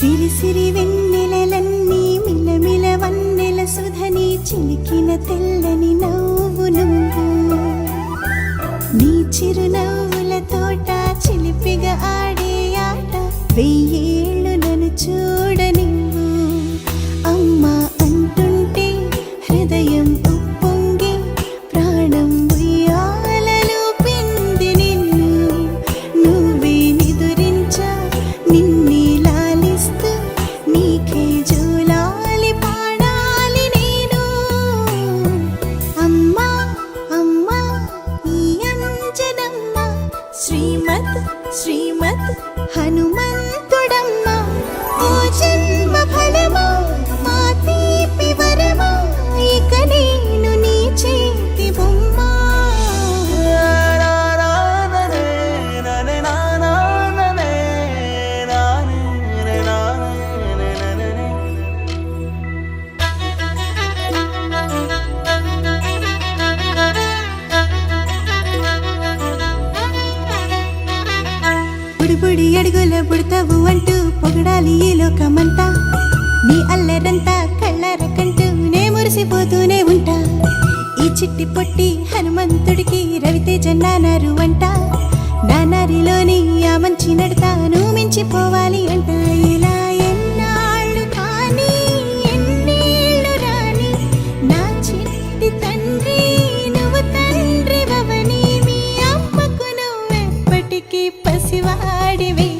సిరి సిరి వెన్నెలలన్నీ మిలమిల వన్నెల సుధని చిలికిన తెల్లని నవ్వు నువ్వు నీ చిరునవ్వుల తోట చిలిపిగా ఆడే ఆట వెయ్యేళ్ళు నన్ను చూడ నువ్వు అమ్మా అంటుంటే హృదయం ఉప్పొంగి ప్రాణం ఉయ్యాలలో పిండి నిన్ను నువ్వే నిదురించా నిన్నే లాలిస్తూ నీకే జోలాలి పాడాలి నేను అమ్మా అమ్మా ఈ అంజనమ్మ శ్రీమత్ శ్రీమత్ హనుమంతుడమ్మ ఓ జన్మ ఫలమా మా తీపి వరమా ఇక నేను నీ చేతి బొమ్మ బుడి అడుగుల బుడతావు అంటూ పొగడాలి ఈ లోకమంతా నీ అల్లరంతా కళ్ళారకంటూ నే మురిసిపోతూనే ఉంటా ఈ చిట్టి పొట్టి హనుమంతుడికి రవితేజ నానారు అంట నానారిలోని ఆ మంచి నడతాను మించిపోవాలి అంట ఇలా ఎన్నాళ్ళు కానీ ఎన్నేళ్ళు రాని నా చిట్టి తండ్రి నువ్వు తండ్రి భవని మీ అమ్మకు నువ్వెప్పటికీ పసివాడివి